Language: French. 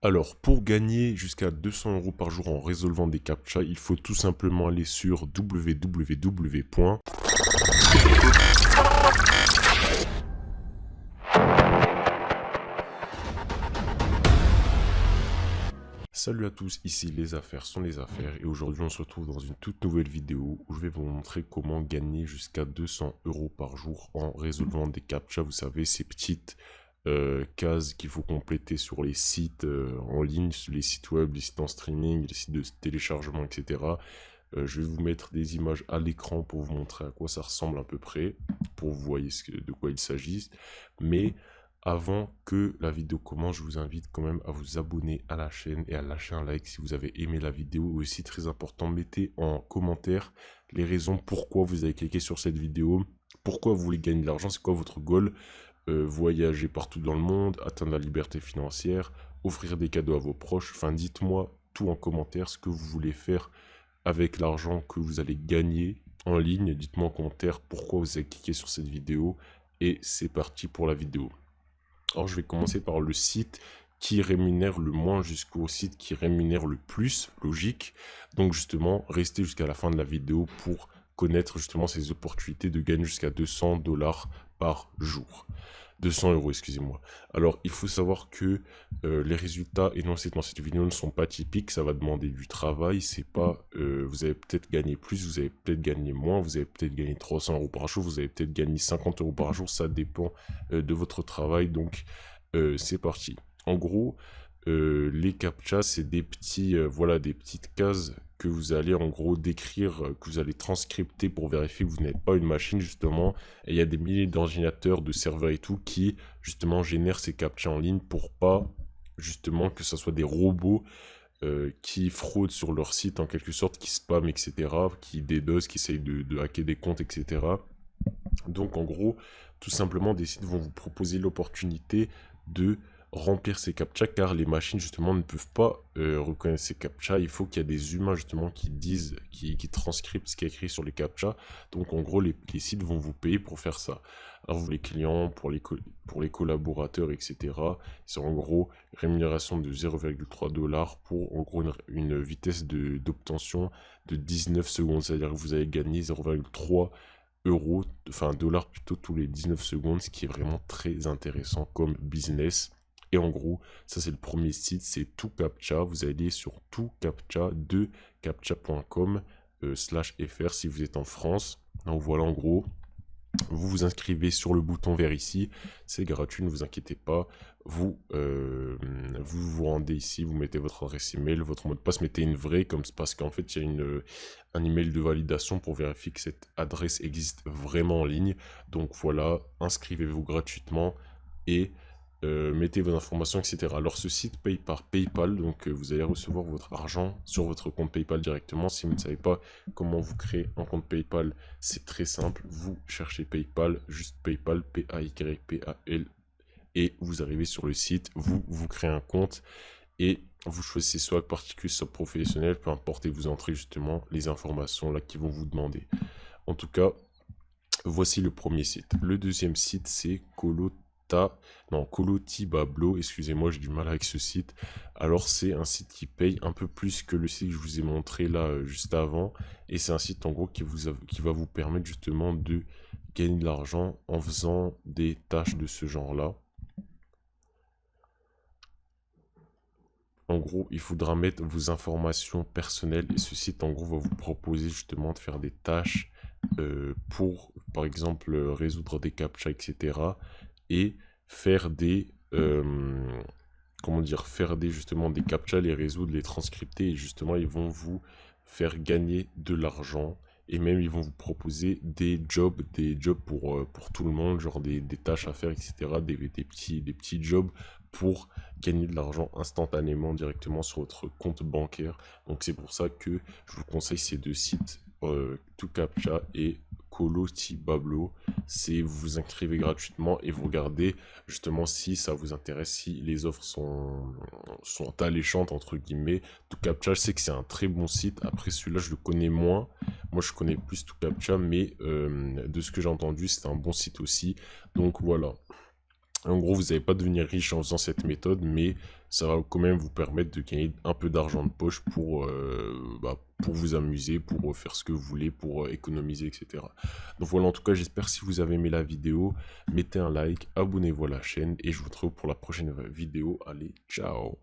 Alors, pour gagner jusqu'à 200 € par jour en résolvant des captchas, il faut tout simplement aller sur www. Salut à tous, ici Les Affaires sont les affaires et aujourd'hui on se retrouve dans une toute nouvelle vidéo où je vais vous montrer comment gagner jusqu'à 200 € par jour en résolvant des captchas. Vous savez, ces petites cases qu'il faut compléter sur les sites en ligne, les sites web, les sites en streaming, les sites de téléchargement, etc. Je vais vous mettre des images à l'écran pour vous montrer à quoi ça ressemble à peu près, pour que vous voyez de quoi il s'agit. Mais avant que la vidéo commence, je vous invite quand même à vous abonner à la chaîne et à lâcher un like si vous avez aimé la vidéo. Aussi très important, mettez en commentaire les raisons pourquoi vous avez cliqué sur cette vidéo, pourquoi vous voulez gagner de l'argent, c'est quoi votre goal. Voyager partout dans le monde, atteindre la liberté financière, offrir des cadeaux à vos proches. Enfin, dites-moi tout en commentaire ce que vous voulez faire avec l'argent que vous allez gagner en ligne. Dites-moi en commentaire pourquoi vous avez cliqué sur cette vidéo et c'est parti pour la vidéo. Alors, je vais commencer par le site qui rémunère le moins jusqu'au site qui rémunère le plus, logique. Donc justement, restez jusqu'à la fin de la vidéo pour connaître justement ces opportunités de gagner jusqu'à 200 $ par jour. 200 €, excusez-moi. Alors, il faut savoir que les résultats énoncés dans cette vidéo ne sont pas typiques. Ça va demander du travail. C'est pas, vous avez peut-être gagné plus, vous avez peut-être gagné moins, vous avez peut-être gagné 300 € par jour, vous avez peut-être gagné 50 € par jour. Ça dépend de votre travail. Donc, c'est parti. En gros, les captchas, c'est des petits, voilà, des petites cases que vous allez en gros décrire, que vous allez transcripter pour vérifier que vous n'êtes pas une machine justement. Et il y a des milliers d'ordinateurs, de serveurs et tout qui justement génèrent ces captchas en ligne pour pas justement que ce soit des robots qui fraudent sur leur site en quelque sorte, qui spamment, etc., qui dédosent, qui essayent de hacker des comptes, etc. Donc en gros, tout simplement, des sites vont vous proposer l'opportunité de remplir ces captchas car les machines justement ne peuvent pas reconnaître ces captchas. Il faut qu'il y ait des humains justement qui disent, qui transcrivent ce qui est écrit sur les captchas. Donc en gros, les sites vont vous payer pour faire ça. Alors vous, les clients, pour les collaborateurs, etc. C'est en gros rémunération de 0,3 $ pour en gros une vitesse d'obtention de 19 secondes. C'est-à-dire que vous allez gagner 0,3 euros, enfin dollars plutôt, tous les 19 secondes, ce qui est vraiment très intéressant comme business. Et en gros, ça c'est le premier site, c'est Tout Captcha. Vous allez sur Tout Captcha de captcha.com /fr si vous êtes en France. Donc voilà, en gros, vous vous inscrivez sur le bouton vert ici, c'est gratuit, ne vous inquiétez pas. Vous vous rendez ici, vous mettez votre adresse email, votre mot de passe, mettez une vraie, comme parce qu'en fait il y a un email de validation pour vérifier que cette adresse existe vraiment en ligne. Donc voilà, inscrivez-vous gratuitement et mettez vos informations, etc. Alors ce site paye par PayPal, donc vous allez recevoir votre argent sur votre compte PayPal directement. Si vous ne savez pas comment vous créer un compte PayPal, c'est très simple. Vous cherchez PayPal, juste PayPal, P-A-Y-P-A-L, et vous arrivez sur le site, vous créez un compte et vous choisissez soit particulier, soit professionnel, peu importe, et vous entrez justement les informations là qui vont vous demander. En tout cas, voici le premier site. Le deuxième site, c'est Colotibablo, excusez-moi, j'ai du mal avec ce site. Alors c'est un site qui paye un peu plus que le site que je vous ai montré là juste avant, et c'est un site en gros qui va vous permettre justement de gagner de l'argent en faisant des tâches de ce genre là. En gros, il faudra mettre vos informations personnelles et ce site en gros va vous proposer justement de faire des tâches pour par exemple résoudre des captchas, etc. et faire des comment dire, faire justement des captchas, les résoudre, les transcripter, et justement ils vont vous faire gagner de l'argent, et même ils vont vous proposer des jobs pour tout le monde, genre des tâches à faire, etc. Des petits jobs pour gagner de l'argent instantanément directement sur votre compte bancaire. Donc c'est pour ça que je vous conseille ces deux sites, Tout Captcha et Colotibablo. C'est vous vous inscrivez gratuitement et vous regardez justement si ça vous intéresse, si les offres sont alléchantes entre guillemets. Tout Captcha, je sais que c'est un très bon site. Après celui-là, je le connais moins. Moi, je connais plus Tout Captcha, mais de ce que j'ai entendu, c'est un bon site aussi. Donc voilà. En gros, vous n'allez pas devenir riche en faisant cette méthode, mais ça va quand même vous permettre de gagner un peu d'argent de poche pour vous amuser, pour faire ce que vous voulez, pour économiser, etc. Donc voilà, en tout cas, j'espère si vous avez aimé la vidéo, mettez un like, abonnez-vous à la chaîne et je vous retrouve pour la prochaine vidéo. Allez, ciao!